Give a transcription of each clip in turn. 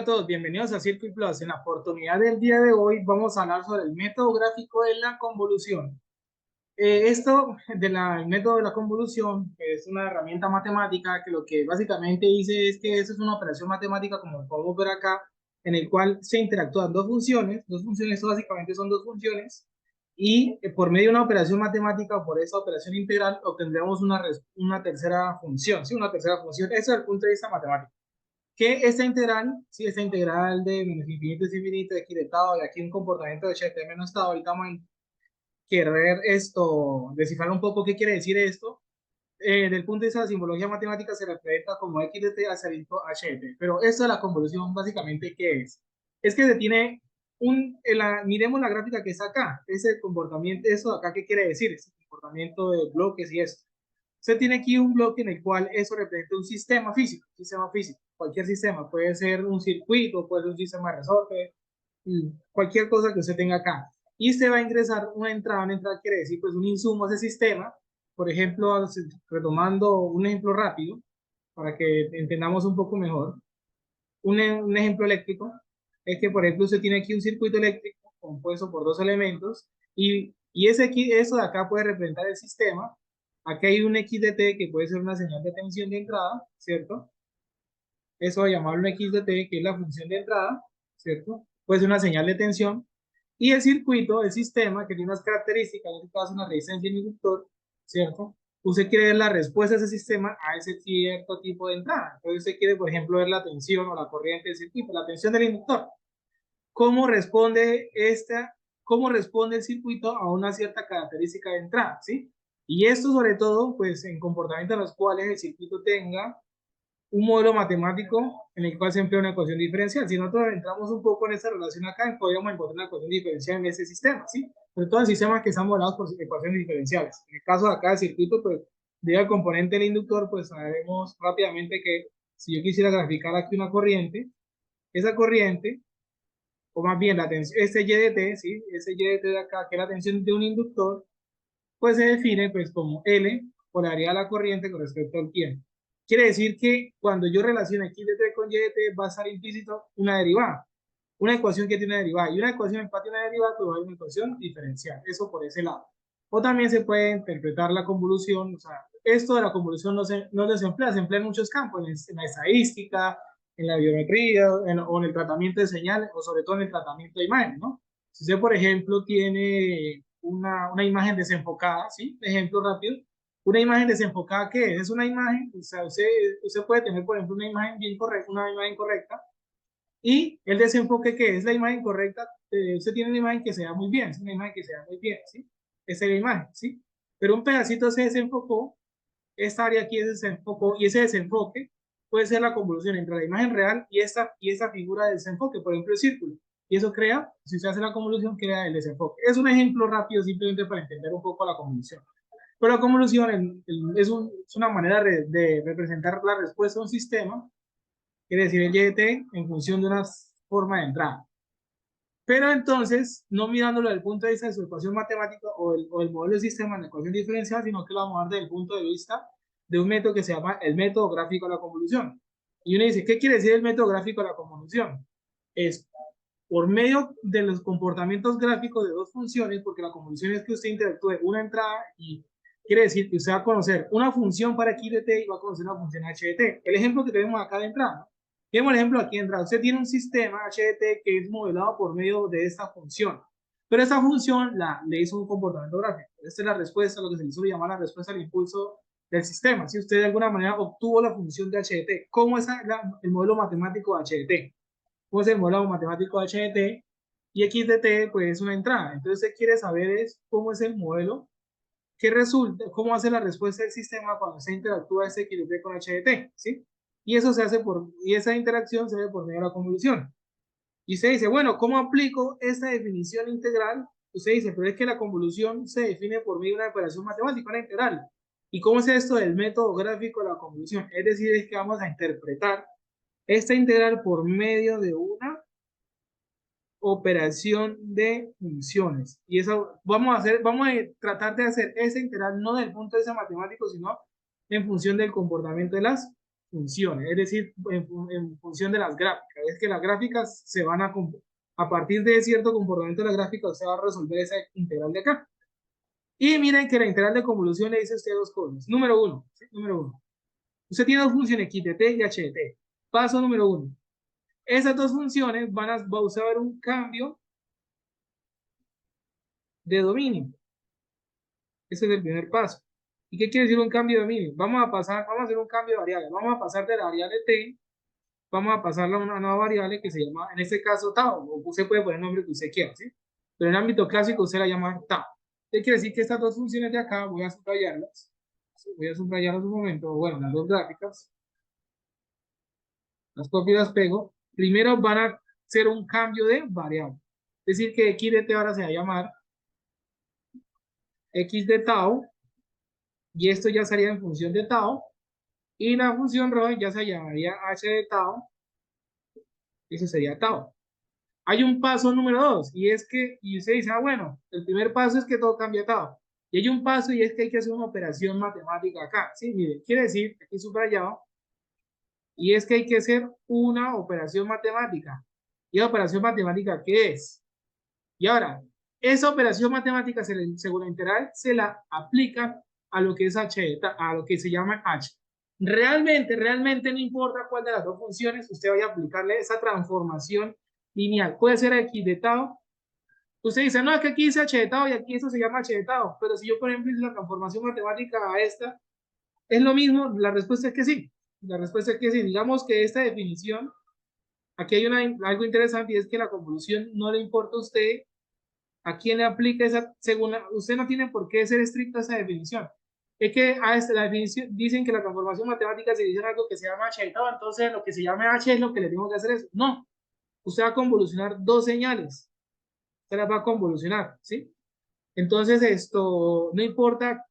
todos, bienvenidos a Circuit Plus. En la oportunidad del día de hoy vamos a hablar sobre el método gráfico de la convolución. Esto del método de la convolución es una herramienta matemática que lo que básicamente dice es que eso es una operación matemática, como podemos ver acá, en el cual se interactúan dos funciones, esto básicamente son dos funciones, y por medio de una operación matemática o por esa operación integral obtendremos una tercera función, ¿sí? Una tercera función, eso desde el punto de vista matemático. Que esta integral, sí, esta integral de menos infinito es infinito, de aquí de tau, y aquí un comportamiento de ht menos tau, ahorita vamos a querer esto, descifrar un poco qué quiere decir esto. Del punto de vista de la simbología matemática se representa como x de t acerito ht, pero esto de la convolución básicamente ¿qué es? Es que se tiene miremos la gráfica que está acá, ese comportamiento, eso de acá, ¿qué quiere decir? Ese comportamiento de bloques y esto. Usted tiene aquí un bloque en el cual eso representa un sistema físico, cualquier sistema, puede ser un circuito, puede ser un sistema de resorte, cualquier cosa que usted tenga acá. Y usted va a ingresar una entrada quiere decir pues un insumo a ese sistema, por ejemplo, retomando un ejemplo rápido, para que entendamos un poco mejor, un ejemplo eléctrico, es que por ejemplo usted tiene aquí un circuito eléctrico compuesto por dos elementos, eso de acá puede representar el sistema. Aquí hay un x de t que puede ser una señal de tensión de entrada, ¿cierto? Eso va a llamarlo un x de t, que es la función de entrada, ¿cierto? Puede ser una señal de tensión. Y el circuito, el sistema, que tiene unas características, en este caso una resistencia y un inductor, ¿cierto? Usted quiere ver la respuesta de ese sistema a ese cierto tipo de entrada. Entonces usted quiere, por ejemplo, ver la tensión o la corriente del circuito, la tensión del inductor. ¿Cómo responde cómo responde el circuito a una cierta característica de entrada, ¿sí? Y esto sobre todo, pues en comportamientos en los cuales el circuito tenga un modelo matemático en el cual se emplea una ecuación diferencial. Si nosotros entramos un poco en esa relación acá, podríamos encontrar una ecuación diferencial en ese sistema, ¿sí? Sobre todo en sistemas que están modelados por ecuaciones diferenciales. En el caso de acá del circuito, pues, debido al componente del inductor, pues sabemos rápidamente que si yo quisiera graficar aquí una corriente, esa corriente, o más bien la tensión, ese Y de T, ¿sí? Ese Y de T de acá, que es la tensión de un inductor, pues se define pues como L por la área de la corriente con respecto al tiempo. Quiere decir que cuando yo relaciono x de t con y de t va a estar implícito una derivada, una ecuación que tiene una derivada, y una ecuación que tiene una derivada pues va a haber una ecuación diferencial, eso por ese lado. O también se puede interpretar la convolución, o sea, esto de la convolución no se emplea, se emplea en muchos campos, en la estadística, en la biometría, o en el tratamiento de señales, o sobre todo en el tratamiento de imágenes, ¿no? Si usted, por ejemplo, tiene una imagen desenfocada, ¿sí? Ejemplo rápido. Una imagen desenfocada, ¿qué es? Es una imagen, o sea, usted puede tener, por ejemplo, una imagen bien correcta, una imagen correcta, y el desenfoque, ¿qué es? La imagen correcta, usted tiene una imagen que se da muy bien, es una imagen que se da muy bien, ¿sí? Esa es la imagen, ¿sí? Pero un pedacito se desenfocó, esta área aquí se desenfocó, y ese desenfoque puede ser la convolución entre la imagen real y esta figura de desenfoque, por ejemplo, el círculo. Y eso crea, si se hace la convolución, crea el desenfoque. Es un ejemplo rápido simplemente para entender un poco la convolución. Pero la convolución es una manera de representar la respuesta a un sistema, quiere decir el y de t en función de una forma de entrada. Pero entonces, no mirándolo desde el punto de vista de su ecuación matemática o el modelo de sistema en la ecuación diferencial, sino que lo vamos a ver desde el punto de vista de un método que se llama el método gráfico de la convolución. Y uno dice, ¿qué quiere decir el método gráfico de la convolución? Es por medio de los comportamientos gráficos de dos funciones, porque la convolución es que usted interactúe una entrada y quiere decir que usted va a conocer una función para x de t y va a conocer una función h de t. El ejemplo que tenemos acá de entrada, ¿no? Tenemos el ejemplo aquí de entrada. Usted tiene un sistema h de t que es modelado por medio de esta función. Pero esta función le hizo un comportamiento gráfico. Esta es la respuesta, lo que se le hizo llamar la respuesta al impulso del sistema. Si usted de alguna manera obtuvo la función de h de t, ¿cómo es el modelo matemático de h de t? ¿Cómo es el modelo matemático de h de t? Y x de t, pues es una entrada. Entonces, usted quiere saber es cómo es el modelo, qué resulta, cómo hace la respuesta del sistema cuando se interactúa ese x de t con h de t, ¿sí? Y eso se hace y esa interacción se ve por medio de la convolución. Y usted dice, bueno, ¿cómo aplico esta definición integral? Usted dice, pero es que la convolución se define por medio de una operación matemática, una integral. ¿Y cómo es esto del método gráfico de la convolución? Es decir, es que vamos a interpretar esta integral por medio de una operación de funciones. Y eso vamos a tratar de hacer esa integral no desde el punto de vista matemático, sino en función del comportamiento de las funciones, es decir, en función de las gráficas. Es que las gráficas se van a partir de cierto comportamiento de la gráfica, se va a resolver esa integral de acá. Y miren que la integral de convolución le dice a usted dos cosas. Número uno, ¿sí? Número uno. Usted tiene dos funciones, x de t y h de t. Paso número uno. Esas dos funciones va a usar un cambio de dominio. Ese es el primer paso. ¿Y qué quiere decir un cambio de dominio? Vamos a hacer un cambio de variable. Vamos a pasar de la variable t, vamos a pasarla a una nueva variable que se llama, en este caso, tau. O usted puede poner el nombre que usted quiera, ¿sí? Pero en el ámbito clásico usted la llama tau. ¿Qué quiere decir? Que estas dos funciones de acá, voy a subrayarlas. Voy a subrayarlas un momento. Bueno, las dos gráficas. Las copio y las pego. Primero van a hacer un cambio de variable. Es decir, que x de t ahora se va a llamar x de tau, y esto ya sería en función de tau, y la función rho ya se llamaría h de tau, y eso sería tau. Hay un paso número 2, y es que, y usted dice, ah, bueno, el primer paso es que todo cambia tau. Y hay un paso, y es que hay que hacer una operación matemática acá. Sí, mire, quiere decir, aquí subrayado, y es que hay que hacer una operación matemática. ¿Y la operación matemática qué es? Y ahora, esa operación matemática, según la integral, se la aplica a lo que es h, a lo que se llama h. Realmente no importa cuál de las dos funciones usted vaya a aplicarle esa transformación lineal. Puede ser x de tau. Usted dice, no, es que aquí dice h de tau y aquí eso se llama h de tau. Pero si yo, por ejemplo, hice la transformación matemática a esta, ¿es lo mismo? La respuesta es que sí. La respuesta es que sí. Digamos que esta definición, aquí hay algo interesante, y es que la convolución no le importa a usted a quién le aplica esa, según usted no tiene por qué ser estricto a esa definición. Es que a la definición dicen que la transformación matemática se dice algo que se llama h, entonces lo que se llama h es lo que le tengo que hacer eso. No, usted va a convolucionar dos señales, usted las va a convolucionar, ¿sí? Entonces esto, no importa,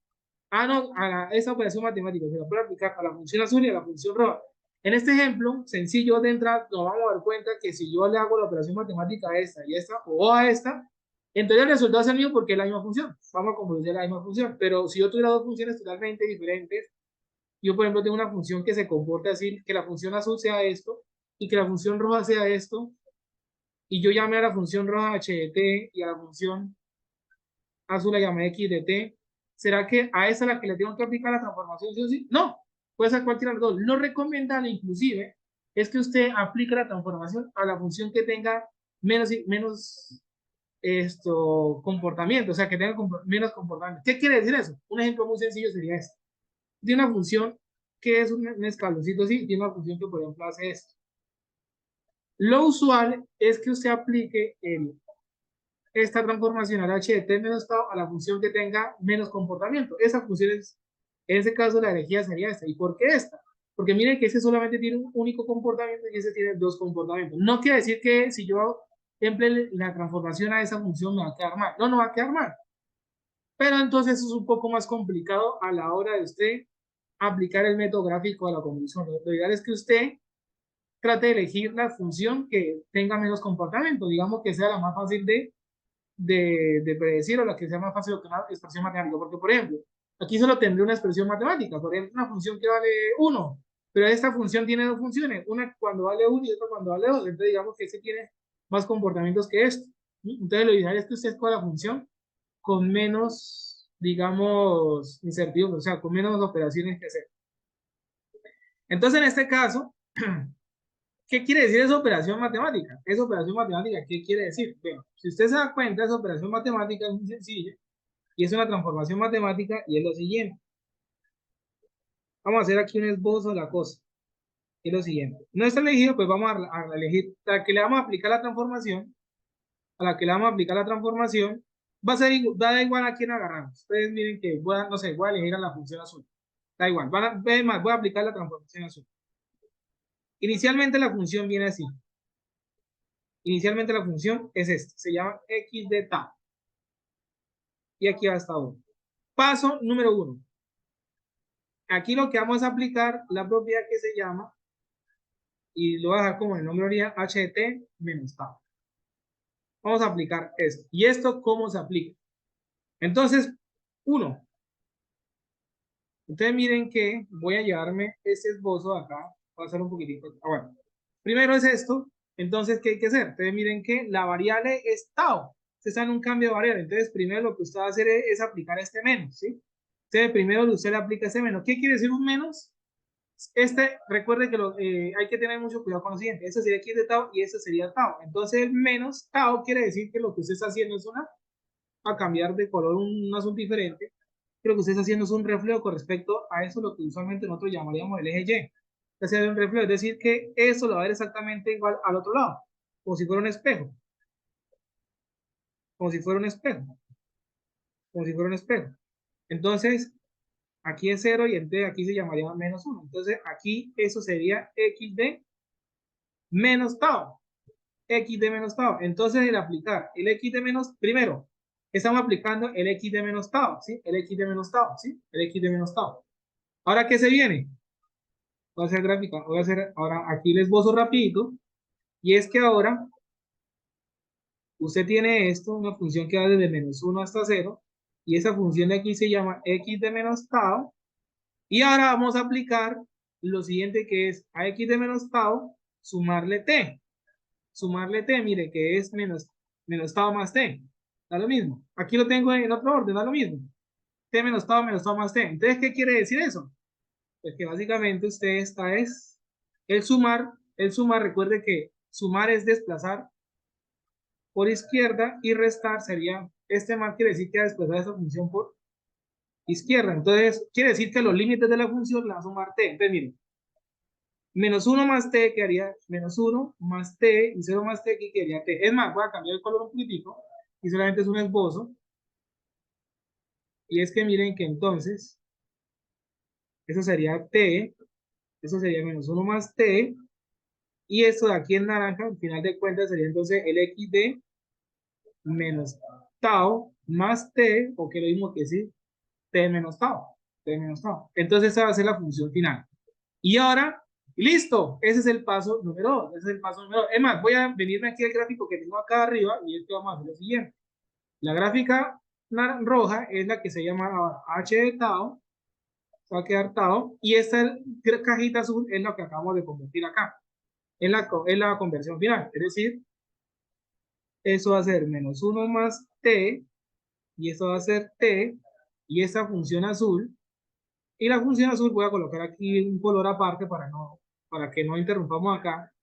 no, esa operación matemática se la puede aplicar a la función azul y a la función roja. En este ejemplo, sencillo de entrada, nos vamos a dar cuenta que si yo le hago la operación matemática a esta y a esta, o a esta, entonces el resultado es el mismo porque es la misma función. Vamos a convolucionar la misma función. Pero si yo tuviera dos funciones totalmente diferentes, yo por ejemplo tengo una función que se comporta así, que la función azul sea esto y que la función roja sea esto, y yo llamé a la función roja h de t y a la función azul la llamé x de t, ¿será que a esa es la que le tengo que aplicar la transformación sí o sí? No, puede ser cualquiera de los dos. Lo recomendable inclusive es que usted aplique la transformación a la función que tenga menos comportamiento, o sea, que tenga menos comportamiento. ¿Qué quiere decir eso? Un ejemplo muy sencillo sería este. Tiene una función que es un escaloncito así, y tiene una función que, por ejemplo, hace esto. Lo usual es que usted aplique esta transformación al h de t menos tau a la función que tenga menos comportamiento. Esa función es, en ese caso, la energía sería esta. ¿Y por qué esta? Porque miren que ese solamente tiene un único comportamiento y ese tiene dos comportamientos. No quiere decir que si yo emplee la transformación a esa función me va a quedar mal. No, no va a quedar mal. Pero entonces es un poco más complicado a la hora de usted aplicar el método gráfico a la convolución. Lo ideal es que usted trate de elegir la función que tenga menos comportamiento, digamos que sea la más fácil de predecir, o la que sea más fácil de una expresión matemática. Porque, por ejemplo, aquí solo tendré una expresión matemática, por ejemplo, una función que vale 1, pero esta función tiene dos funciones, una cuando vale 1 y otra cuando vale 2. Entonces, digamos que ese tiene más comportamientos que esto. Entonces, lo ideal es que usted escoja la función con menos, digamos, incertidumbre, o sea, con menos operaciones que hacer. Entonces, en este caso, ¿qué quiere decir esa operación matemática? Esa operación matemática, ¿qué quiere decir? Bueno, si usted se da cuenta, esa operación matemática es muy sencilla y es una transformación matemática y es lo siguiente. Vamos a hacer aquí un esbozo de la cosa. Es lo siguiente. No está elegido, pues vamos a elegir a la que le vamos a aplicar la transformación. A la que le vamos a aplicar la transformación, va a ser da igual a quién agarramos. Ustedes miren que voy a, no sé, voy a elegir a la función azul. Da igual, voy a aplicar la transformación azul. Inicialmente la función viene así. Inicialmente la función es esta, se llama x de tau. Y aquí va hasta 1. Paso número 1. Aquí lo que vamos a aplicar, la propiedad que se llama, y lo voy a dejar como el nombre original, h de t menos tau. Vamos a aplicar esto. ¿Y esto cómo se aplica? Entonces, 1. Entonces miren que voy a llevarme este esbozo de acá, voy a hacer un poquitico. Bueno, primero es esto, entonces, ¿qué hay que hacer? Entonces miren que la variable es tau, se está en un cambio de variable, entonces primero lo que usted va a hacer es aplicar este menos, ¿sí? Entonces primero usted le aplica este menos. ¿Qué quiere decir un menos? Recuerde que hay que tener mucho cuidado con lo siguiente, este sería aquí de tau y este sería tau, entonces el menos tau quiere decir que lo que usted está haciendo es a cambiar de color un azul diferente, pero lo que usted está haciendo es un reflejo con respecto a eso, lo que usualmente nosotros llamaríamos el eje Y. Es un reflejo, es decir, que eso lo va a ver exactamente igual al otro lado, como si fuera un espejo, como si fuera un espejo, como si fuera un espejo. Entonces, aquí es 0 y entonces aquí se llamaría menos 1. Entonces, aquí eso sería x de menos tau. X de menos tau. Entonces, el aplicar el X de menos, primero, estamos aplicando el X de menos tau, ¿sí? El X de menos tau, ¿sí? El X de menos tau. Ahora, ¿qué se viene? Voy a hacer gráfica, voy a hacer ahora aquí el esbozo rapidito, y es que ahora usted tiene esto, una función que va desde menos 1 hasta 0, y esa función de aquí se llama X de menos tau, y ahora vamos a aplicar lo siguiente que es a X de menos tau, sumarle t, mire que es menos tau más t, da lo mismo. Aquí lo tengo en otro orden, da lo mismo. T menos tau más t. Entonces, ¿qué quiere decir eso? Pues que básicamente usted está es el sumar, recuerde que sumar es desplazar por izquierda y restar sería, este más quiere decir que va a desplazar esa función por izquierda. Entonces, quiere decir que los límites de la función la va a sumar t. Entonces, miren, menos 1 más t quedaría menos 1 más t y 0 más t aquí quedaría t. Es más, voy a cambiar el color un poquitico y solamente es un esbozo. Y es que miren que entonces, eso sería t, eso sería menos 1 más t, y esto de aquí en naranja, al final de cuentas, sería entonces el x de menos tau más t, o que lo mismo que sí, t menos tau, t menos tau. Entonces esa va a ser la función final. Y ahora, listo, ese es el paso número 2, ese es el paso número 2. Es más, voy a venirme aquí al gráfico que tengo acá arriba, y es que vamos a hacer lo siguiente. La gráfica roja es la que se llama h de tau, va a quedar tau, y esta cajita azul es lo que acabamos de convertir acá, es la conversión final, es decir, eso va a ser menos 1 más t, y esto va a ser t, y esta función azul, y la función azul voy a colocar aquí un color aparte para que no interrumpamos acá,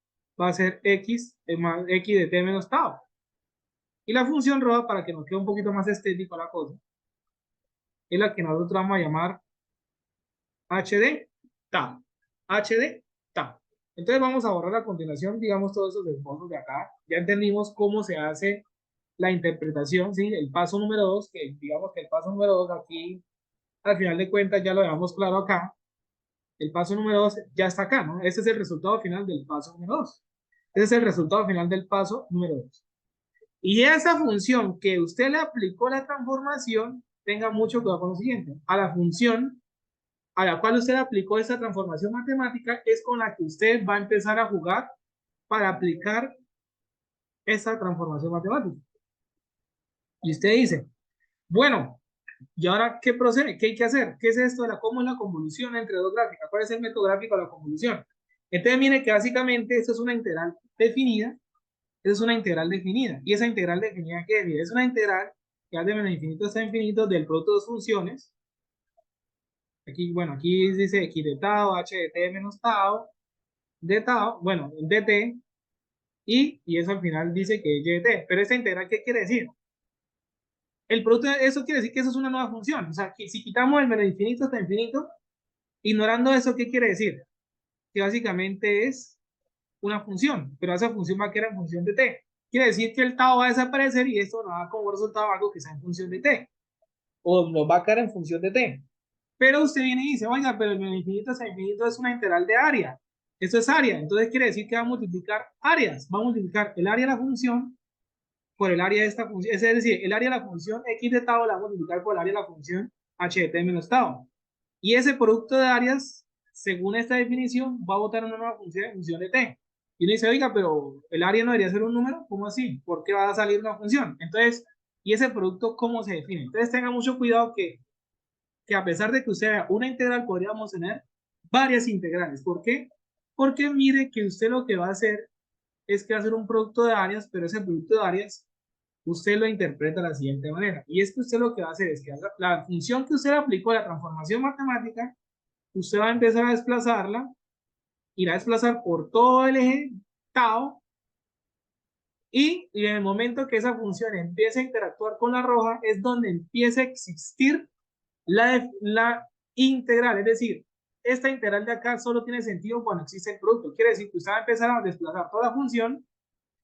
va a ser x, más x de t menos tau. Y la función roja, para que nos quede un poquito más estético la cosa, es la que nosotros vamos a llamar HD tau. HD tau. Entonces vamos a borrar a continuación, digamos, todos esos esbozos de acá. Ya entendimos cómo se hace la interpretación, ¿sí? El paso número 2, que digamos que el paso número 2 aquí, al final de cuentas, ya lo dejamos claro acá. El paso número 2 ya está acá, ¿no? Ese es el resultado final del paso número 2. Ese es el resultado final del paso número 2. Y esa función que usted le aplicó la transformación, tenga mucho cuidado con lo siguiente. A la función a la cual usted aplicó esa transformación matemática es con la que usted va a empezar a jugar para aplicar esa transformación matemática. Y usted dice, bueno, ¿y ahora qué procede? ¿Qué hay que hacer? ¿Qué es esto de cómo es la convolución entre dos gráficas? ¿Cuál es el método gráfico de la convolución? Entonces, mire que básicamente esto es una integral definida, es una integral definida. ¿Y esa integral definida qué es? Es una integral que va de menos infinito hasta infinito del producto de dos funciones. Aquí, bueno, aquí dice x de tau, h de t menos tau, de tau, bueno, dt, y eso al final dice que es y de t. Pero esta integral, ¿qué quiere decir? El producto, eso quiere decir que eso es una nueva función. O sea, que si quitamos el menos infinito hasta infinito, ignorando eso, ¿qué quiere decir? Que básicamente es una función, pero esa función va a quedar en función de t. Quiere decir que el tau va a desaparecer y esto nos da como resultado algo que sea en función de t. O nos va a quedar en función de t. Pero usted viene y dice, oiga, pero el menos infinito hasta infinito es una integral de área. Eso es área. Entonces quiere decir que va a multiplicar áreas. Va a multiplicar el área de la función por el área de esta función. Es decir, el área de la función x de tau la va a multiplicar por el área de la función h de t menos tau. Y ese producto de áreas, según esta definición, va a botar una nueva función en función de t. Y uno dice, oiga, pero el área no debería ser un número. ¿Cómo así? ¿Por qué va a salir una función? Entonces, ¿y ese producto cómo se define? Entonces tenga mucho cuidado que que a pesar de que usted haga una integral, podríamos tener varias integrales. ¿Por qué? Porque mire que usted lo que va a hacer es que va a hacer un producto de áreas, pero ese producto de áreas usted lo interpreta de la siguiente manera. Y es que usted lo que va a hacer es que la función que usted aplicó a la transformación matemática, usted va a empezar a desplazarla, irá a desplazar por todo el eje tau, y en el momento que esa función empiece a interactuar con la roja, es donde empieza a existir la integral. Es decir, esta integral de acá solo tiene sentido cuando existe el producto. Quiere decir que usted va a empezar a desplazar toda la función,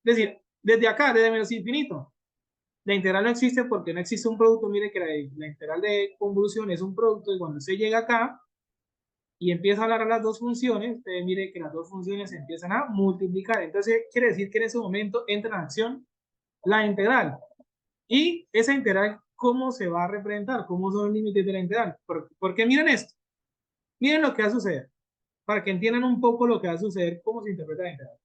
es decir, desde acá, desde menos infinito. La integral no existe porque no existe un producto. Mire que la integral de convolución es un producto, y cuando usted llega acá y empieza a hablar a las dos funciones, usted mire que las dos funciones se empiezan a multiplicar. Entonces, quiere decir que en ese momento entra en acción la integral. Y esa integral, ¿cómo se va a representar? ¿Cómo son los límites de la integral? Porque miren esto. Miren lo que va a suceder. Para que entiendan un poco lo que va a suceder, cómo se interpreta la integral.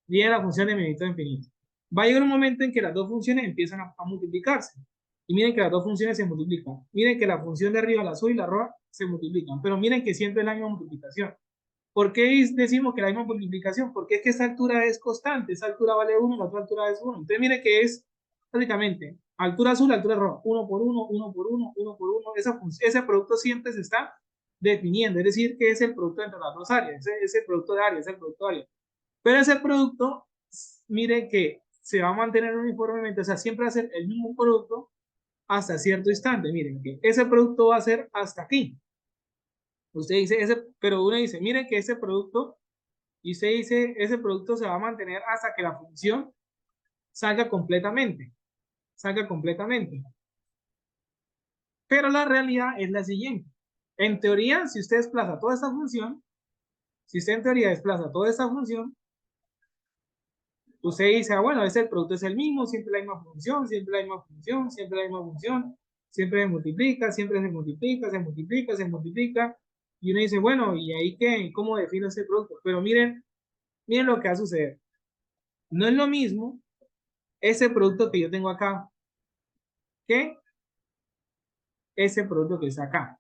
Viene la función de medito infinito. Va a llegar un momento en que las dos funciones empiezan a multiplicarse. Y miren que las dos funciones se multiplican. Miren que la función de arriba, la azul y la roja, se multiplican. Pero miren que siempre es la misma multiplicación. ¿Por qué decimos que la misma multiplicación? Porque es que esta altura es constante. Esa altura vale 1, la otra altura es 1. Entonces miren que es básicamente altura azul, altura roja. 1 por 1, 1 por 1, 1 por 1. Ese producto siempre se está definiendo. Es decir, que es el producto entre las dos áreas. Es el producto de área, es el producto de área. Pero ese producto, mire que se va a mantener uniformemente, o sea, siempre va a ser el mismo producto hasta cierto instante. Miren que ese producto va a ser hasta aquí. Usted dice, pero uno dice, miren que ese producto, y usted dice, ese producto se va a mantener hasta que la función salga completamente. Salga completamente. Pero la realidad es la siguiente. En teoría, si usted desplaza toda esta función, si usted en teoría desplaza toda esta función, usted dice, ah, bueno, ese producto es el mismo, siempre la misma función, siempre la misma función, siempre la misma función, siempre se multiplica, siempre se multiplica, se multiplica, se multiplica. Y uno dice, bueno, ¿y ahí qué? ¿Cómo defino ese producto? Pero miren lo que va a suceder. No es lo mismo ese producto que yo tengo acá que ese producto que está acá.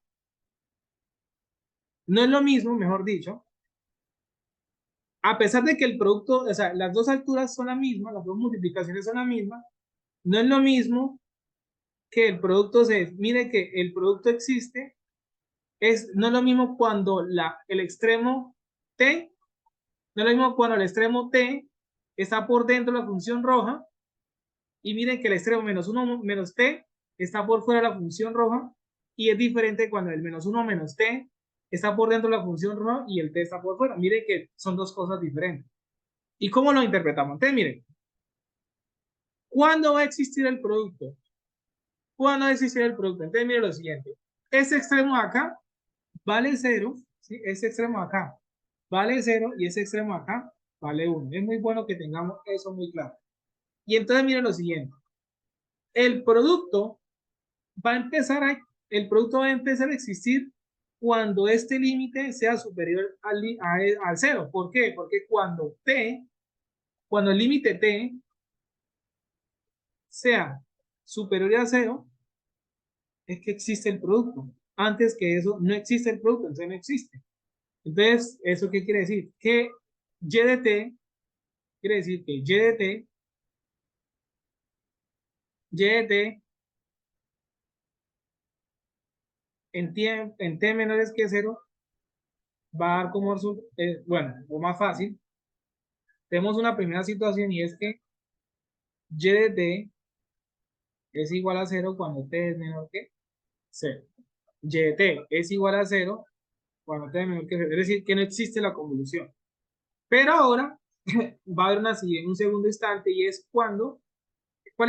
No es lo mismo, mejor dicho, a pesar de que el producto, o sea, las dos alturas son las mismas, las dos multiplicaciones son las mismas, no es lo mismo que el producto mire que el producto existe, no es lo mismo cuando el extremo t, no es lo mismo cuando el extremo t está por dentro de la función roja, y miren que el extremo menos 1 menos t está por fuera de la función roja, y es diferente cuando el menos 1 menos t está por dentro de la función roja y el t está por fuera. Miren que son dos cosas diferentes. ¿Y cómo lo interpretamos? Entonces, miren, ¿cuándo va a existir el producto? ¿Cuándo va a existir el producto? Entonces, miren lo siguiente. Este extremo acá vale 0, ¿sí? Ese extremo acá vale 0 y ese extremo acá vale 1. Es muy bueno que tengamos eso muy claro. Y entonces miren lo siguiente. El producto el producto va a empezar a existir cuando este límite sea superior al 0. ¿Por qué? Porque cuando el límite t sea superior a 0, es que existe el producto. Antes que eso no existe el producto, entonces no existe. Entonces, ¿eso qué quiere decir? Que y de t quiere decir que y de t en t menores que 0 va a dar como, bueno, o más fácil. Tenemos una primera situación, y es que y de t es igual a 0 cuando t es menor que 0. Y de t es igual a 0 cuando t es menor que 0. Es decir, que no existe la convolución. Pero ahora va a haber un segundo instante, y es ¿cuál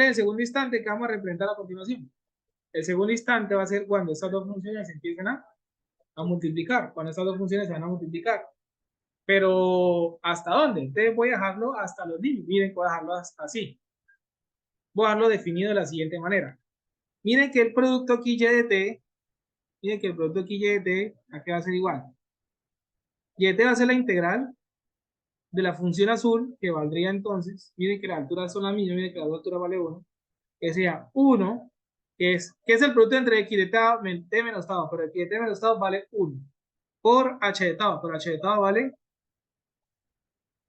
es el segundo instante que vamos a representar a continuación? El segundo instante va a ser cuando estas dos funciones se empiecen a multiplicar, cuando estas dos funciones se van a multiplicar. Pero ¿hasta dónde? Entonces voy a dejarlo hasta los límites. Miren, voy a dejarlo así. Voy a dejarlo definido de la siguiente manera. Miren que el producto aquí y de t, miren que el producto aquí y de t, aquí va a ser igual. Y de t va a ser la integral de la función azul, que valdría entonces, miren que las alturas son las mismas, miren que la altura vale 1, que sea 1 ¿Qué es el producto entre x de t menos tau? Pero x de t menos tau vale 1 por h de tau, por h de tau vale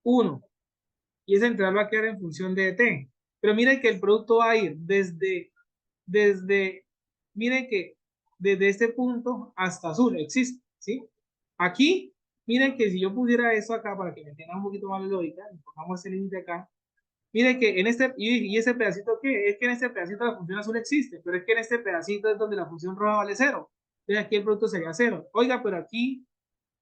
1. Y esa integral va a quedar en función de t. Pero miren que el producto va a ir desde, miren que desde este punto hasta azul existe, ¿sí? Aquí, miren que si yo pusiera eso acá para que me entiendan un poquito más la lógica, pongamos ese límite acá, miren que en este, y ese pedacito, ¿qué? Es que en este pedacito la función azul existe, pero es que en este pedacito es donde la función roja vale 0. Entonces aquí el producto sería 0. Oiga, pero aquí,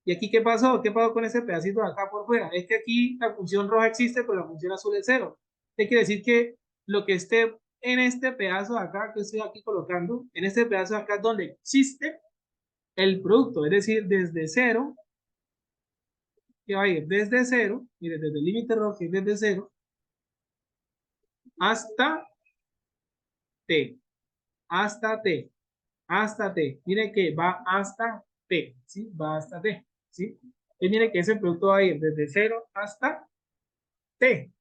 ¿y aquí qué pasó? ¿Qué pasó con ese pedacito de acá por fuera? Es que aquí la función roja existe, pero la función azul es 0. ¿Qué quiere decir? Que lo que esté en este pedazo de acá que estoy aquí colocando, en este pedazo de acá es donde existe el producto, es decir, desde 0, que va a ir desde 0, mire, desde el límite rojo, que es desde 0, hasta t, hasta t, hasta t. Mire que va hasta t, ¿sí? Va hasta t, ¿sí? Y mire que ese producto va a ir desde 0 hasta t.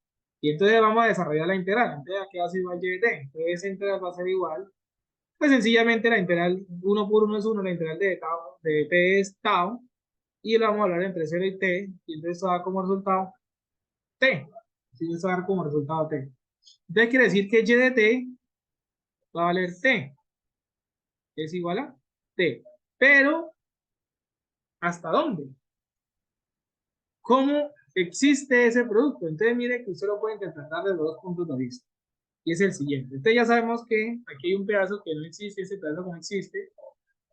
Y entonces vamos a desarrollar la integral. Entonces aquí va a ser igual y de t. Entonces esa integral va a ser igual. Pues sencillamente la integral 1 por 1 es 1, la integral de, tau, de t es tau. Y lo vamos a hablar entre 0 y t. Y entonces esto da como resultado t. ¿Sí? Esto va a dar como resultado t. Entonces quiere decir que y de t va a valer t. Es igual a t. Pero, ¿hasta dónde? ¿Cómo existe ese producto? Entonces mire que usted lo puede interpretar desde dos puntos de vista. Y es el siguiente. Entonces ya sabemos que aquí hay un pedazo que no existe, ese pedazo que no existe.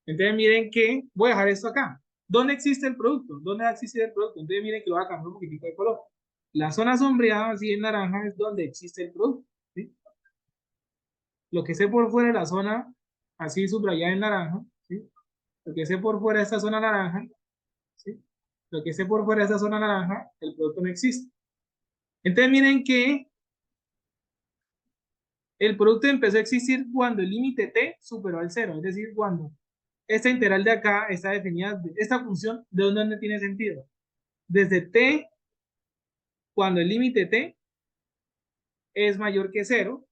Entonces miren que voy a dejar esto acá. ¿Dónde existe el producto? ¿Dónde va a existir el producto? Entonces miren que lo voy a cambiar un poquitico de color. La zona sombreada, así en naranja, es donde existe el producto. ¿Sí? Lo que esté por fuera de la zona, así subrayada en naranja, ¿sí? Lo que esté por fuera de esta zona naranja, ¿sí? Lo que esté por fuera de esta zona naranja, el producto no existe. Entonces miren que el producto empezó a existir cuando el límite t superó al cero, es decir, cuando esta integral de acá está definida, esta función, ¿de dónde tiene sentido? Desde t, cuando el límite t es mayor que cero,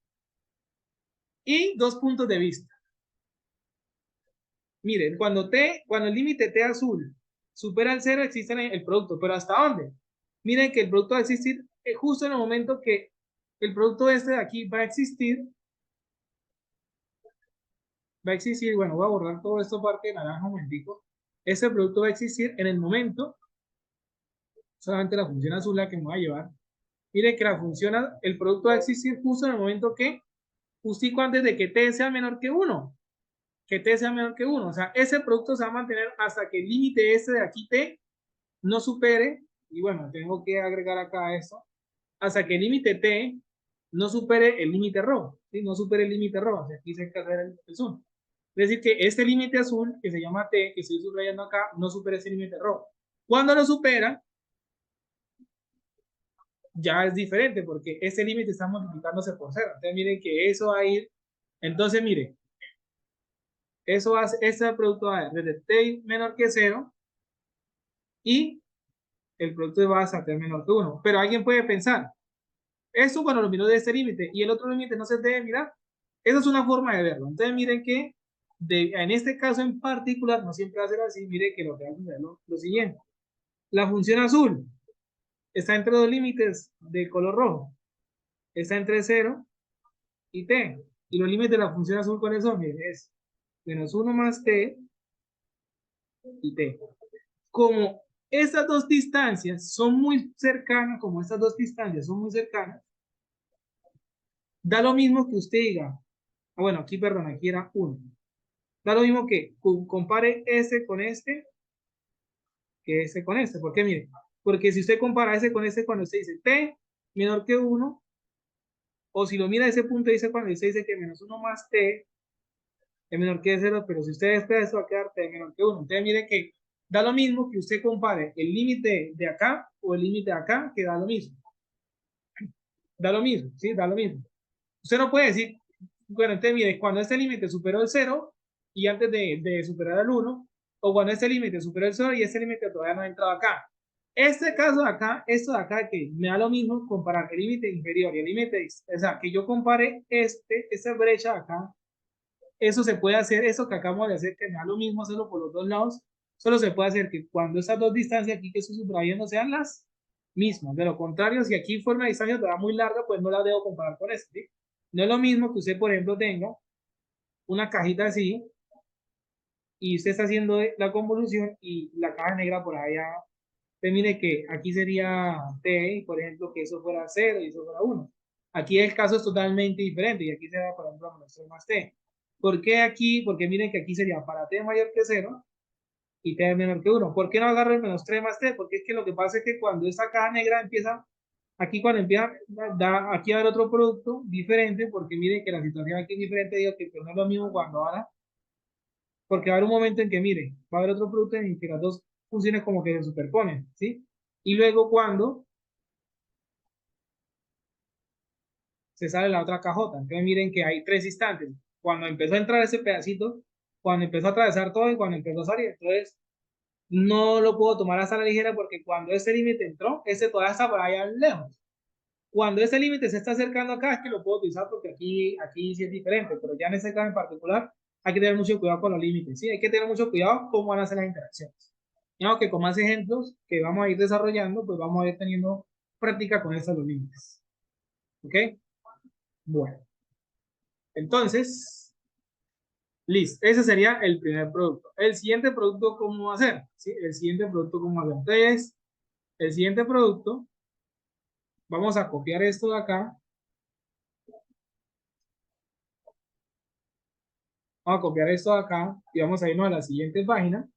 y dos puntos de vista. Miren, cuando el límite t azul supera el cero, existe el producto, pero ¿hasta dónde? Miren que el producto va a existir justo en el momento que el producto este de aquí va a existir, bueno, voy a borrar todo esto parte de naranja un momentico. Este producto va a existir en el momento, solamente la función azul la que me va a llevar. Mire que el producto va a existir justo en el momento que, justico antes de que t sea menor que 1. Que t sea menor que 1. O sea, ese producto se va a mantener hasta que el límite este de aquí t no supere, y bueno, tengo que agregar acá esto, hasta que el límite t no supere el límite rojo, ¿sí? No supere el límite rojo. O sea, aquí se carga el zoom. Es decir, que este límite azul, que se llama t, que estoy subrayando acá, no supera ese límite rojo. Cuando lo supera, ya es diferente, porque ese límite está multiplicándose por cero. Entonces, miren que eso va a ir. Entonces, mire, eso va a ser, este producto va a ir desde t menor que cero y el producto va a ser t menor que 1. Pero alguien puede pensar, eso cuando lo miró de este límite y el otro límite no se debe mirar. Esa es una forma de verlo. Entonces, miren que en este caso en particular, no siempre va a ser así. Miren que lo que hace es lo siguiente. La función azul está entre dos límites de color rojo. Está entre 0 y t. Y los límites de la función azul, ¿cuáles son? Es menos 1 más t y t. Como estas dos distancias son muy cercanas, da lo mismo que usted diga. Bueno, aquí, perdón, aquí era 1. Da lo mismo que compare este con este que este con este. ¿Por qué? Mire, porque si usted compara este con este cuando usted dice t menor que 1, o si lo mira a ese punto dice cuando usted dice que menos 1 más t es menor que 0, pero si usted espera eso va a quedar t menor que 1. Entonces mire que da lo mismo que usted compare el límite de acá o el límite de acá, que da lo mismo. Da lo mismo, ¿sí? Da lo mismo. Usted no puede decir, bueno, entonces mire, cuando este límite superó el 0 y antes de superar el 1, o cuando este límite superó el 0 y este límite todavía no ha entrado acá. Este caso de acá, esto de acá, que me da lo mismo comparar el límite inferior y el límite, o sea, que yo compare esta brecha de acá eso se puede hacer, eso que acabamos de hacer, que me da lo mismo hacerlo por los dos lados, solo se puede hacer que cuando estas dos distancias aquí que estoy subrayando sean las mismas. De lo contrario, si aquí fuera una distancia todavía muy larga, pues no la debo comparar con esta, ¿sí? No es lo mismo que usted, por ejemplo, tenga una cajita así y usted está haciendo la convolución y la caja negra por allá. Usted mire que aquí sería T, y por ejemplo, que eso fuera 0 y eso fuera 1. Aquí el caso es totalmente diferente y aquí será, por ejemplo, menos 3 más T. ¿Por qué aquí? Porque miren que aquí sería para T mayor que 0 y T menor que 1. ¿Por qué no agarro el menos 3 más T? Porque es que lo que pasa es que cuando esta caja negra empieza, aquí cuando empieza, aquí va a haber otro producto diferente, porque miren que la situación aquí es diferente, digo que pues no es lo mismo cuando ahora, porque va a haber un momento en que, mire, va a haber otro producto en que las dos funciones como que se superponen, ¿sí? Y luego cuando se sale la otra cajota. Entonces miren que hay tres instantes. Cuando empezó a entrar ese pedacito, cuando empezó a atravesar todo y cuando empezó a salir. Entonces no lo puedo tomar hasta la ligera porque cuando ese límite entró, ese todavía está por allá lejos. Cuando ese límite se está acercando acá, es que lo puedo utilizar porque aquí sí es diferente, pero ya en ese caso en particular hay que tener mucho cuidado con los límites, ¿sí? Hay que tener mucho cuidado cómo van a ser las interacciones. Digamos que con más ejemplos que vamos a ir desarrollando, pues vamos a ir teniendo práctica con estos los límites. ¿Ok? Bueno, entonces, listo. Ese sería el primer producto. El siguiente producto, ¿cómo va a ser? ¿Sí? El siguiente producto, ¿cómo va a ser? Entonces, el siguiente producto, vamos a copiar esto de acá. Vamos a copiar esto de acá y vamos a irnos a la siguiente página.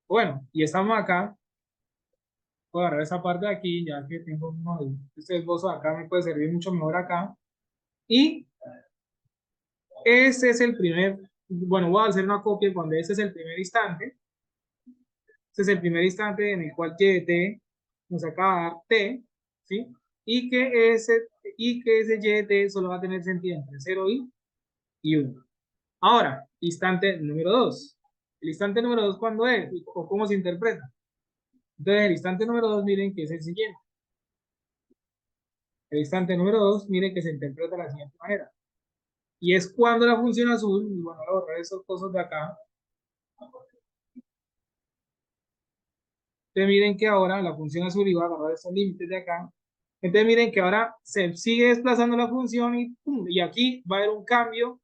Bueno, y estamos acá. Voy a agarrar esa parte de aquí, ya que tengo este esbozo de acá, me puede servir mucho mejor acá. Y este es el primer, bueno, voy a hacer una copia cuando este es el primer instante. Este es el primer instante en el cual y de t nos acaba de dar t, ¿sí? Y que ese y de t solo va a tener sentido entre 0 y 1. Ahora, instante número 2. El instante número 2, ¿cuándo es? ¿O cómo se interpreta? Entonces, el instante número 2, miren que es el siguiente. El instante número 2, miren que se interpreta de la siguiente manera. Y es cuando la función azul, y bueno, voy a borrar esos cosas de acá. Entonces, miren que ahora la función azul, y voy a agarrar estos límites de acá. Entonces, miren que ahora se sigue desplazando la función y, ¡pum! Y aquí va a haber un cambio,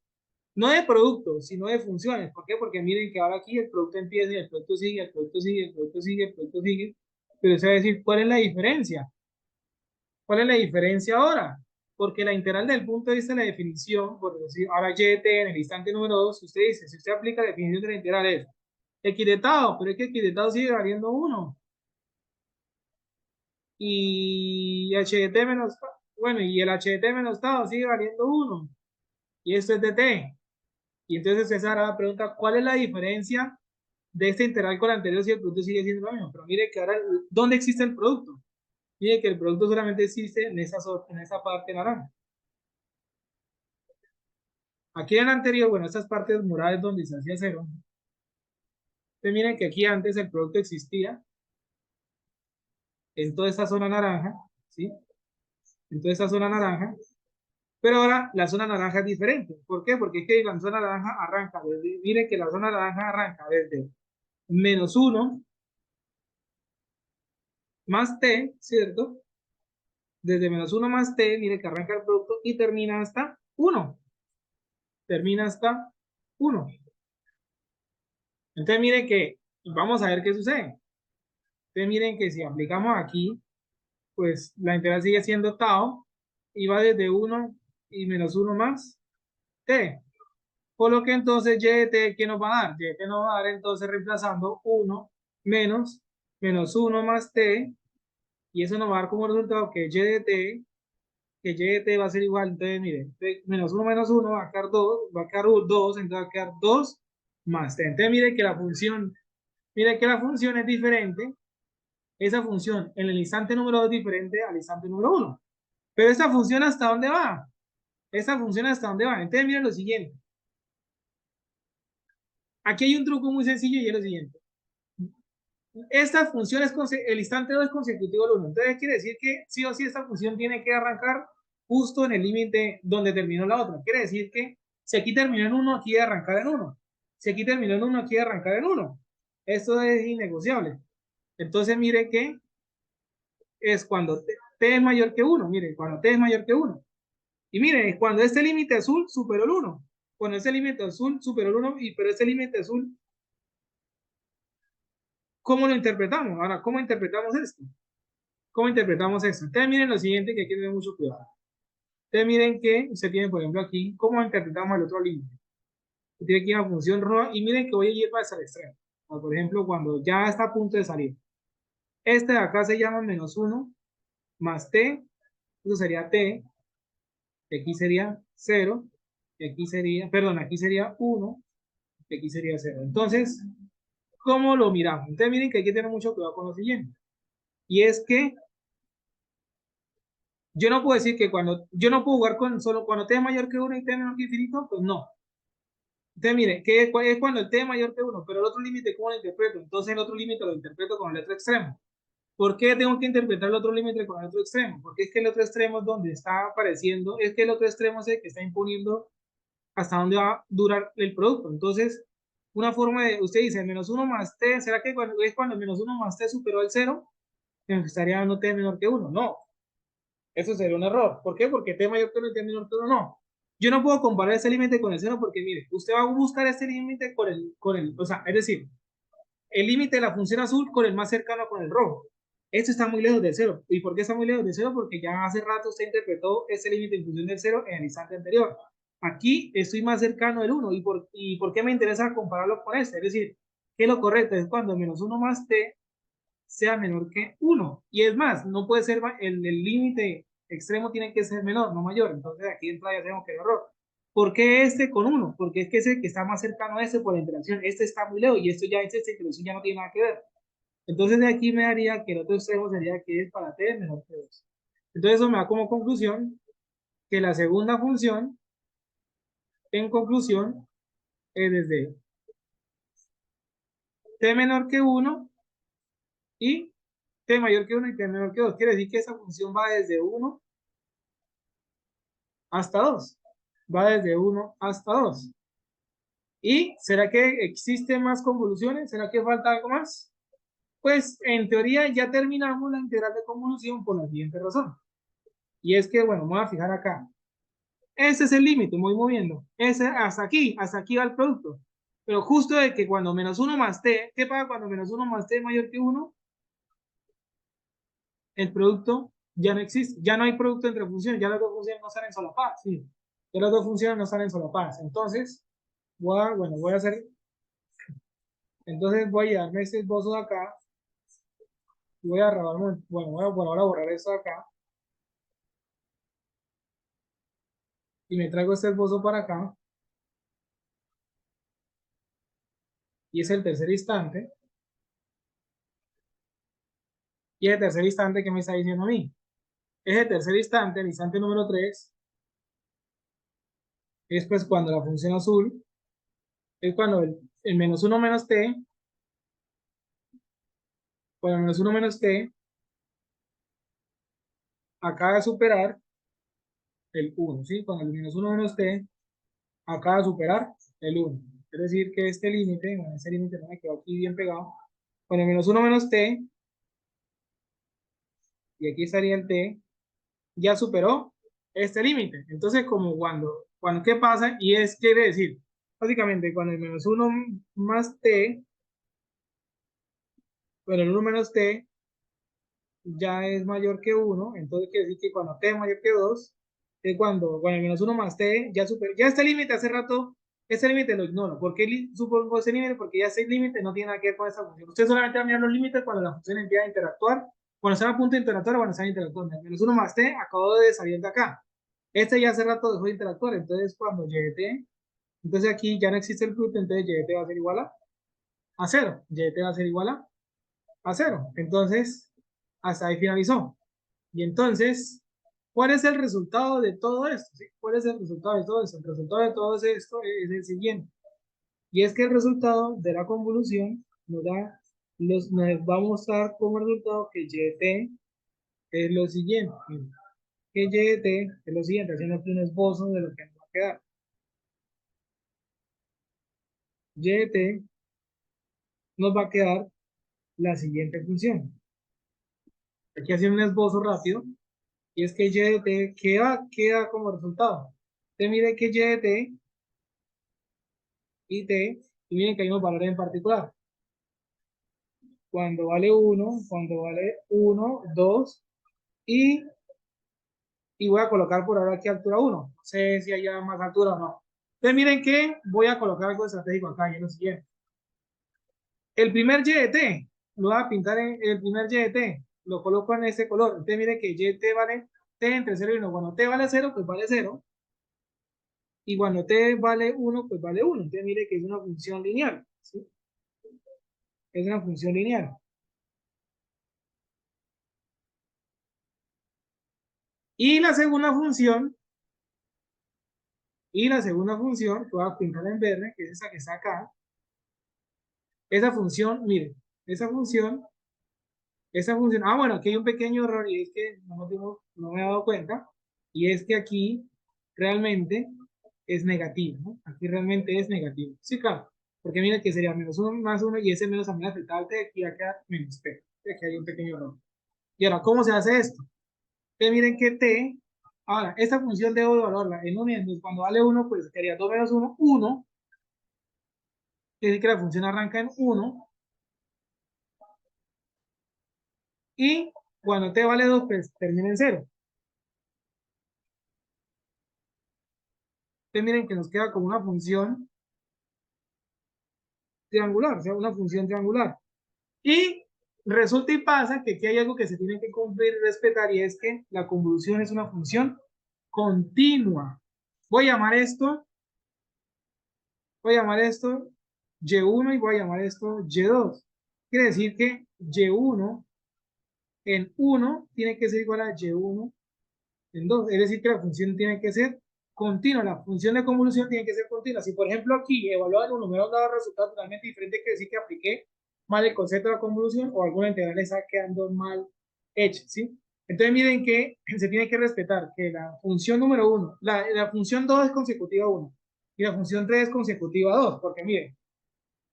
no de producto, sino de funciones. ¿Por qué? Porque miren que ahora aquí el producto empieza y el producto sigue, el producto sigue, el producto sigue, el producto sigue. Pero eso va a decir, ¿cuál es la diferencia? ¿Cuál es la diferencia ahora? Porque la integral del punto de vista de la definición, por decir, ahora y de t en el instante número 2, usted dice, si usted aplica la definición de la integral es equidetado, pero es que equidetado sigue valiendo 1. Y h de t menos, bueno, y el h de t menos tau sigue valiendo 1. Y esto es de t. Y entonces César ahora pregunta, ¿cuál es la diferencia de esta integral con la anterior si el producto sigue siendo lo mismo? Pero mire que ahora, ¿dónde existe el producto? Mire que el producto solamente existe en esa parte naranja. Aquí en el anterior, bueno, estas partes moradas donde se hacía cero. Entonces miren que aquí antes el producto existía en toda esta zona naranja, ¿sí? En toda esta zona naranja. Pero ahora la zona naranja es diferente. ¿Por qué? Porque es que la zona naranja arranca desde, miren que la zona naranja arranca desde -1 más t, ¿cierto? Desde -1 más t, miren que arranca el producto y termina hasta 1. Termina hasta 1. Entonces miren que, vamos a ver qué sucede. Entonces miren que si aplicamos aquí, pues la integral sigue siendo tau y va desde 1 y -1 más t. Por lo que entonces y de t, ¿qué nos va a dar? Y de t nos va a dar entonces reemplazando 1 menos -1 más t, y eso nos va a dar como resultado que y de t, va a ser igual, entonces miren, -1 menos 1 va a quedar 2, va a quedar 2, entonces va a quedar 2 más t. Entonces mire que la función es diferente, esa función en el instante número 2 es diferente al instante número 1. Pero esta función, ¿hasta dónde va? Esta función, ¿hasta dónde va? Entonces miren lo siguiente. Aquí hay un truco muy sencillo y es lo siguiente. Esta función el instante 2 es consecutivo al 1. Entonces quiere decir que sí o sí esta función tiene que arrancar justo en el límite donde terminó la otra. Quiere decir que Si aquí terminó en 1, aquí debe arrancar en 1. Si aquí terminó en 1, aquí debe arrancar en 1. Esto es innegociable. Entonces, mire que es cuando t es mayor que 1. Mire, cuando t es mayor que 1. Y miren, cuando este límite azul superó el 1. Cuando este límite azul superó el 1, pero este límite azul, ¿cómo lo interpretamos? Ahora, ¿cómo interpretamos esto? ¿Cómo interpretamos esto? Ustedes miren lo siguiente que hay que tener mucho cuidado. Ustedes miren que usted tiene, por ejemplo, aquí, ¿cómo interpretamos el otro límite? Usted tiene aquí una función roja y miren que voy a ir hacia el extremo. O, por ejemplo, cuando ya está a punto de salir. Este de acá se llama menos 1 más t, eso sería t, y aquí sería 0, y aquí sería, perdón, aquí sería 1, y aquí sería 0. Entonces, ¿cómo lo miramos? Entonces miren que hay que tener mucho cuidado con lo siguiente. Y es que yo no puedo decir que yo no puedo jugar con solo cuando t es mayor que 1 y t es menor que infinito, pues no. Entonces, mire, que es cuando el t es mayor que 1, pero el otro límite, ¿cómo lo interpreto? Entonces, el otro límite lo interpreto con el otro extremo. ¿Por qué tengo que interpretar el otro límite con el otro extremo? Porque es que el otro extremo es donde está apareciendo, es que el otro extremo es el que está imponiendo hasta dónde va a durar el producto. Entonces, una forma de, usted dice, menos 1 más t, ¿será que es cuando el menos 1 más t superó el 0? Que estaría dando t menor que 1. No, eso sería un error. ¿Por qué? Porque t mayor que 1 y t menor que 1 no. Yo no puedo comparar ese límite con el 0 porque, mire, usted va a buscar este límite o sea, es decir, el límite de la función azul con el más cercano con el rojo. Esto está muy lejos del 0. ¿Y por qué está muy lejos del 0? Porque ya hace rato usted interpretó ese límite en función del 0 en el instante anterior. Aquí estoy más cercano del 1. ¿Y por qué me interesa compararlo con este? Es decir, que lo correcto es cuando menos 1 más t sea menor que 1. Y es más, no puede ser, el límite extremo tiene que ser menor, no mayor. Entonces aquí entra ya tenemos que el error. ¿Por qué este con 1? Porque es que ese que está más cercano a este por la interacción, este está muy lejos y esto ya es este, pero eso ya no tiene nada que ver. Entonces de aquí me daría que el otro extremo sería que es para t menor que 2. Entonces eso me da como conclusión que la segunda función, en conclusión, es desde t menor que 1 y t mayor que 1 y t menor que 2. Quiere decir que esa función va desde 1 hasta 2. Va desde 1 hasta 2. ¿Y será que existen más convoluciones? ¿Será que falta algo más? Pues en teoría ya terminamos la integral de convolución por la siguiente razón. Y es que, bueno, me voy a fijar acá. Ese es el límite, voy moviendo. Ese hasta aquí va el producto. Pero justo de que cuando menos 1 más t, ¿qué pasa cuando menos 1 más t es mayor que 1? El producto ya no existe, ya no hay producto entre funciones, ya las dos funciones no salen solapadas, sí. Ya las dos funciones no salen solapadas. Entonces, voy a hacer, entonces voy a darme este esbozo de acá, y voy a grabar, bueno, voy a por ahora borrar esto de acá, y me traigo este esbozo para acá, y es el tercer instante, y el tercer instante que me está diciendo a mí. Es el tercer instante, el instante número 3, es pues cuando la función azul, es cuando el menos 1 menos t, cuando el menos 1 menos t acaba de superar el 1, ¿sí? Cuando el menos 1 menos t acaba de superar el 1. Es decir, que este límite, bueno, ese límite no me quedó aquí bien pegado, con el menos 1 menos t, y aquí estaría el t, ya superó este límite. Entonces, como ¿qué pasa? Y es, quiere decir, básicamente, cuando el menos 1 más t, bueno, el 1 menos t ya es mayor que 1, entonces quiere decir que cuando t es mayor que 2, es cuando el menos 1 más t ya supera, ya este límite hace rato, ese límite lo ignoro. ¿Por qué supongo ese límite? Porque ya ese límite no tiene nada que ver con esa función. Usted solamente va a mirar los límites cuando la función empieza a interactuar, cuando está a punto de interactuar o cuando está interactuando. El menos 1 más t acabó de salir de acá. Este ya hace rato dejó de interactuar, entonces cuando llegue t, entonces aquí ya no existe el fruto, entonces llegue t va a ser igual a 0. Llegue t va a ser igual a 0. Entonces, hasta ahí finalizó. Y entonces, ¿cuál es el resultado de todo esto? ¿Sí? ¿Cuál es el resultado de todo esto? El resultado de todo esto es el siguiente. Y es que el resultado de la convolución nos va a mostrar como resultado que YT es lo siguiente. Que YT es lo siguiente, haciendo aquí un esbozo de lo que nos va a quedar. y de t nos va a quedar la siguiente función. Aquí haciendo un esbozo rápido, y es que y de t queda como resultado. Usted mire que y de t y t, y miren que hay unos valores en particular. Cuando vale 1, cuando vale 1, 2, y, y voy a colocar por ahora aquí altura 1. No sé si haya más altura o no. Entonces miren que voy a colocar algo estratégico acá y es lo siguiente. El primer y de t, lo voy a pintar en el primer y de t, lo coloco en este color. Entonces miren que y de t vale t entre 0 y 1. Cuando t vale 0, pues vale 0. Y cuando t vale 1, pues vale 1. Entonces mire que es una función lineal. ¿Sí? Es una función lineal. Y la segunda función, que voy a pintar en verde, que es esa que está acá, esa función, mire, bueno, aquí hay un pequeño error y es que no me he dado cuenta, y es que aquí realmente es negativo, ¿no? Aquí realmente es negativo. Sí, claro, porque mira que sería menos 1 más 1 y ese menos también afectaba al t, aquí va a quedar menos t. Aquí hay un pequeño error. Y ahora, ¿cómo se hace esto? Que miren que t, ahora, esta función debo evaluarla en 1 y en 2. Cuando vale 1, pues sería 2 menos 1, 1. Es decir, que la función arranca en 1. Y cuando t vale 2, pues termina en 0. Entonces miren que nos queda como una función triangular, o sea, una función triangular. Y resulta y pasa que aquí hay algo que se tiene que cumplir y respetar, y es que la convolución es una función continua. Voy a llamar esto, voy a llamar esto y1 y voy a llamar esto y2. Quiere decir que y1 en 1 tiene que ser igual a y1 en 2. Es decir, que la función tiene que ser continua. La función de convolución tiene que ser continua. Si, por ejemplo, aquí evaluado en un número dado resultado totalmente diferente, quiere decir que apliqué mal el concepto de la convolución o alguna integral está quedando mal hecha, ¿sí? Entonces, miren que se tiene que respetar que la función número 1, la función 2 es consecutiva a 1 y la función 3 es consecutiva a 2, porque miren,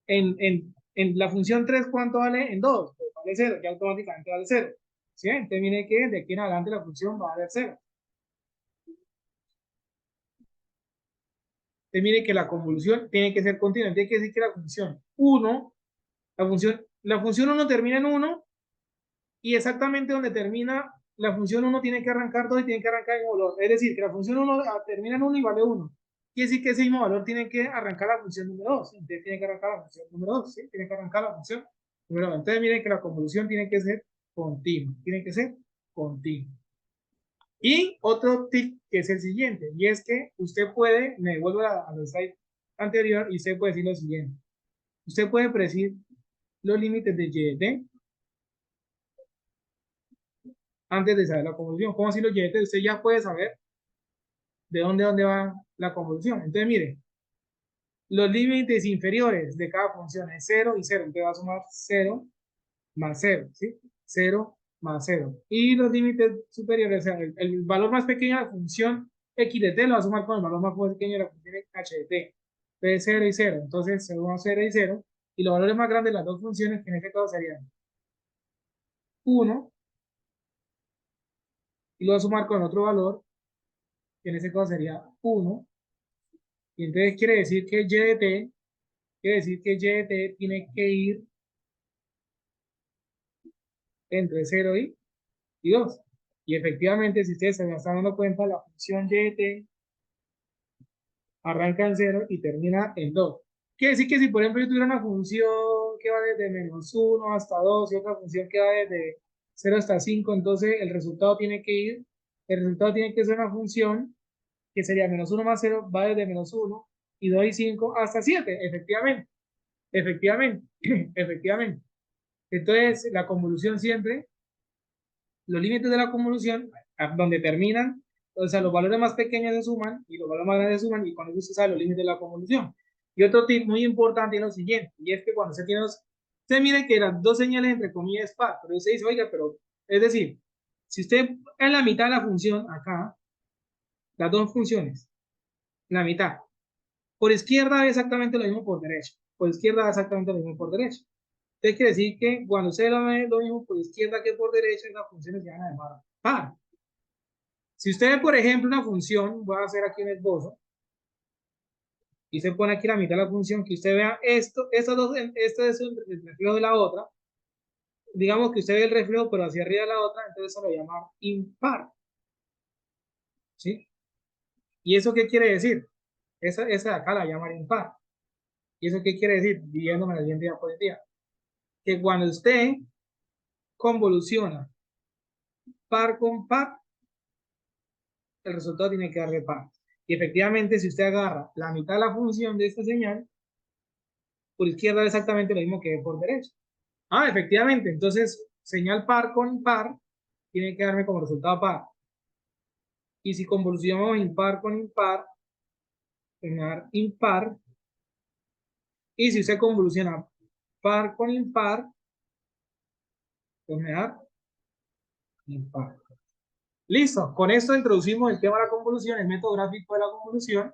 en la función 3, ¿cuánto vale en 2? Pues vale 0, ya automáticamente vale 0. ¿Sí? Entonces, miren que de aquí en adelante la función va a valer 0. Entonces, mire que la convolución tiene que ser continua. Tiene que decir que la función 1, la función 1 termina en 1 y exactamente donde termina la función 1 tiene que arrancar 2 y tiene que arrancar en valor. Es decir, que la función 1 termina en 1 y vale 1. Quiere decir que ese mismo valor tiene que arrancar la función número 2. Entonces tiene que arrancar la función número 2. ¿Sí? Tiene que arrancar la función número 2. Entonces miren que la convolución tiene que ser continua. Tiene que ser continua. Y otro tip que es el siguiente, y es que usted puede, me vuelvo al slide anterior, y usted puede decir lo siguiente. Usted puede predecir los límites de y de t antes de saber la convolución. ¿Cómo así los y de t? Usted ya puede saber de dónde va la convolución. Entonces, mire, los límites inferiores de cada función es 0 y 0. Entonces va a sumar 0 más 0, ¿sí? 0 más 0. Y los límites superiores, o sea, el valor más pequeño de la función x de t lo va a sumar con el valor más pequeño de la función h de t. Entonces 0 y 0. Entonces 0, 0 y 0. Y los valores más grandes de las dos funciones, que en este caso serían 1, y lo va a sumar con otro valor, que en este caso sería 1. Y entonces quiere decir que y de t tiene que ir entre 0 y 2. Y efectivamente, si ustedes se están dando cuenta, la función y de t arranca en 0 y termina en 2. Quiere decir que si, por ejemplo, yo tuviera una función que va desde menos 1 hasta 2 y otra función que va desde 0 hasta 5, entonces el resultado tiene que ser una función que sería menos 1 más 0, va desde menos 1 y 2 y 5 hasta 7, efectivamente, efectivamente, efectivamente. Entonces, la convolución siempre, los límites de la convolución, donde terminan, o sea, los valores más pequeños se suman y los valores más grandes se suman, y con eso se sabe los límites de la convolución. Y otro tip muy importante es lo siguiente, y es que cuando se tiene usted mire que eran dos señales entre comillas par, pero usted dice, oiga, pero, es decir, si usted en la mitad de la función, acá, las dos funciones, la mitad, por izquierda es exactamente lo mismo por derecha. por izquierda da exactamente lo mismo por derecha. Entonces quiere decir que cuando usted lo ve lo mismo por izquierda que por derecha, esas funciones se van a llamar par. Si usted ve, por ejemplo, una función, voy a hacer aquí un esbozo, y se pone aquí la mitad de la función, que usted vea esto, esto es el reflejo de la otra, digamos que usted ve el reflejo, pero hacia arriba de la otra, entonces eso lo llama impar, ¿sí? ¿Y eso qué quiere decir? Esa de acá la llaman impar. ¿Y eso qué quiere decir? Viéndome en la siguiente diapositiva. Que cuando usted convoluciona par con par, el resultado tiene que darle par. Y efectivamente, si usted agarra la mitad de la función de esta señal, por izquierda es exactamente lo mismo que por derecha. Ah, efectivamente, entonces señal par con par tiene que darme como resultado par. Y si convolucionamos impar con impar, me va a dar impar. Y si usted convoluciona par con impar, pues me da impar. Listo, con esto introducimos el tema de la convolución, el método gráfico de la convolución.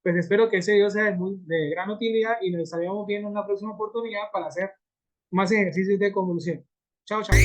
Pues espero que ese video sea de gran utilidad y nos estaríamos viendo en una próxima oportunidad para hacer más ejercicios de convolución. Chao, chao.